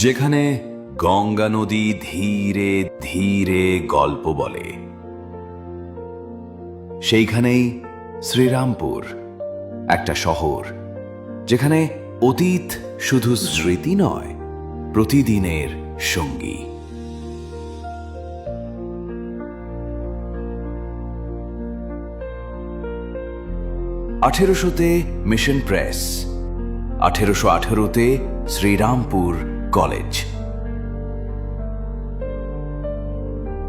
যেখানে গঙ্গা নদী ধীরে ধীরে গল্প বলে, সেইখানেই শ্রীরামপুর, একটা শহর যেখানে অতীত শুধু স্মৃতি নয়, প্রতিদিনের সঙ্গী। আঠেরোশোতে মিশন প্রেস, 1818তে শ্রীরামপুর কলেজ।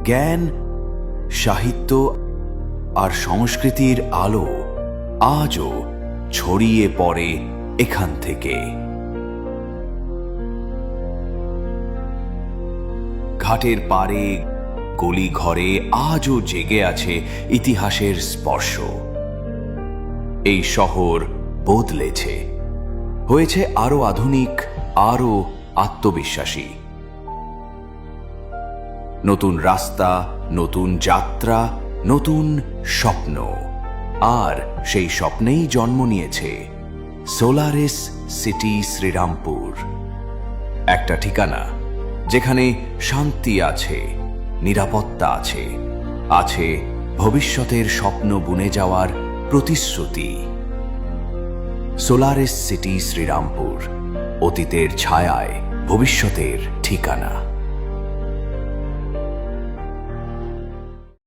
জ্ঞান, সাহিত্য আর সংস্কৃতির আলো আজও ছড়িয়ে পড়ে এখান থেকে। ঘাটের পাড়ে, গলি ঘরে আজও জেগে আছে ইতিহাসের স্পর্শ। এই শহর বদলেছে, হয়েছে আরো আধুনিক, আরো আত্মবিশ্বাসী। নতুন রাস্তা, নতুন যাত্রা, নতুন স্বপ্ন, আর সেই স্বপ্নেই জন্ম নিয়েছে সোলারিস সিটি শ্রীরামপুর। একটা ঠিকানা যেখানে শান্তি আছে, নিরাপত্তা আছে, আছে ভবিষ্যতের স্বপ্ন বুনে যাওয়ার প্রতিশ্রুতি। সোলারিস সিটি শ্রীরামপুর, অতীতের ছায়ায় ভবিষ্যতের ঠিকানা।